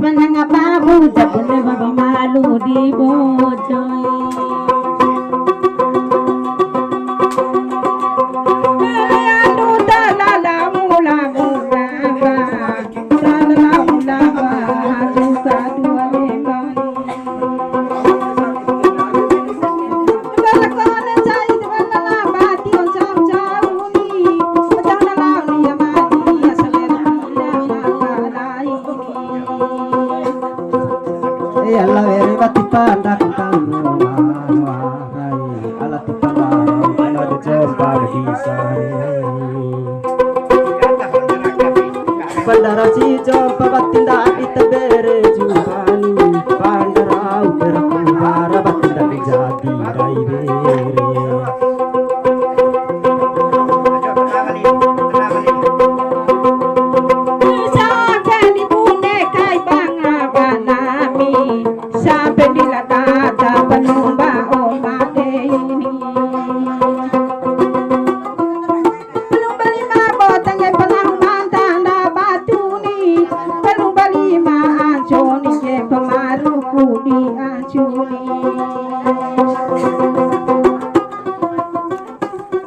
panang babu jabune babi malu di bojoy. Bandara Cijo babatinda itabere jubani bandara ukera kubara batinda jadi daire Sakali bune kai banga banami sampai dilatata penumba omade ini belum beli mabo tangai penang mantanda batuni belum beli ma anconi ke pemaruku di ancuni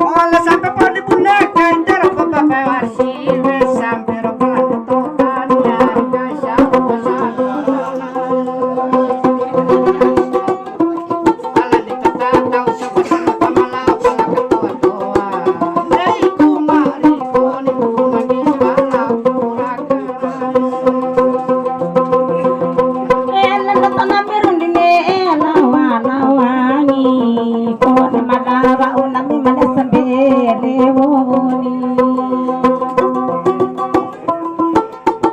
Ola sampai poni bune kai dara papa warsi sampai rokan tokan ya kasya ala dikata tahu sama pamala pala ketua tua nei kumari poni kumagi bala puraka ela tana mirundine ela wana wangi kone malava unami manesambele woni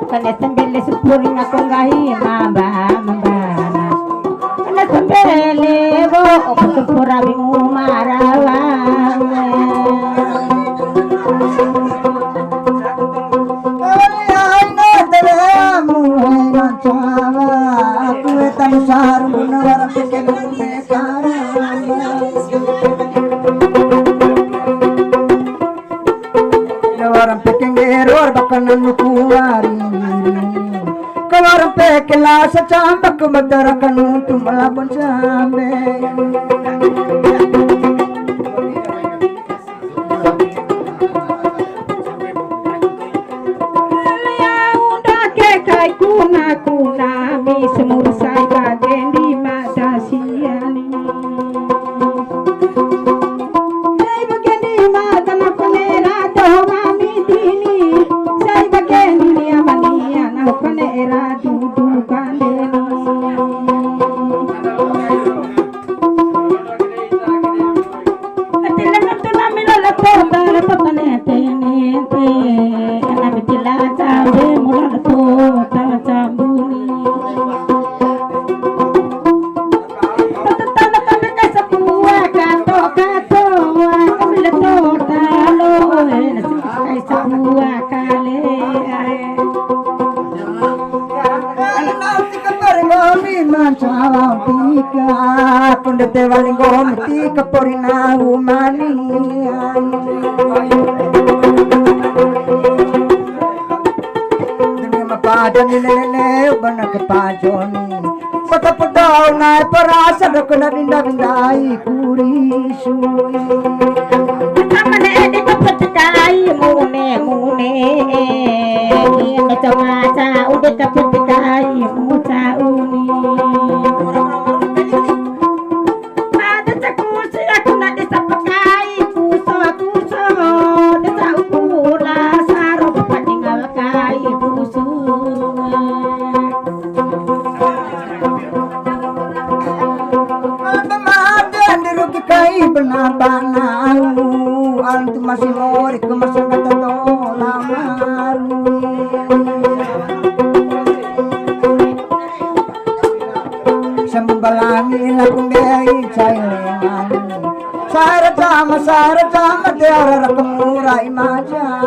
kane sambele supuring ako ngahi mamba mambana kane sambele wo opusupura bingu marawa Kawaran pekengeror bakanan nukuari Kawaran pekela sa chambak magdarakan untuk malabon sambe kai kuna kuna mi semur sai bagen di mata siani sai bagen di mata na konera to mami dini sai bagen di amania na konera dudu kandeni atela na to na mi la tota ne te na mi tila ta be mula to ta chambuni tatana kami kasa kuwa kato kato kami to talo na kai sa kuwa kale Kundete walingo mati kaporina umani Dunia mapadan nilele bana kepajoni Pata padau nai parasa dokona dinda bindai kurisu kamane de kapatkai mune mune ini tomaca udah kapatkai muca uni ada cakusi aku nak disapakai kuso kuso desa ukula saro bapak tinggal kai kuso kai benar-benar antu masih mori ke masa kata tola maru sembalangi laku bei cailengan sara jama tiara kemurai maja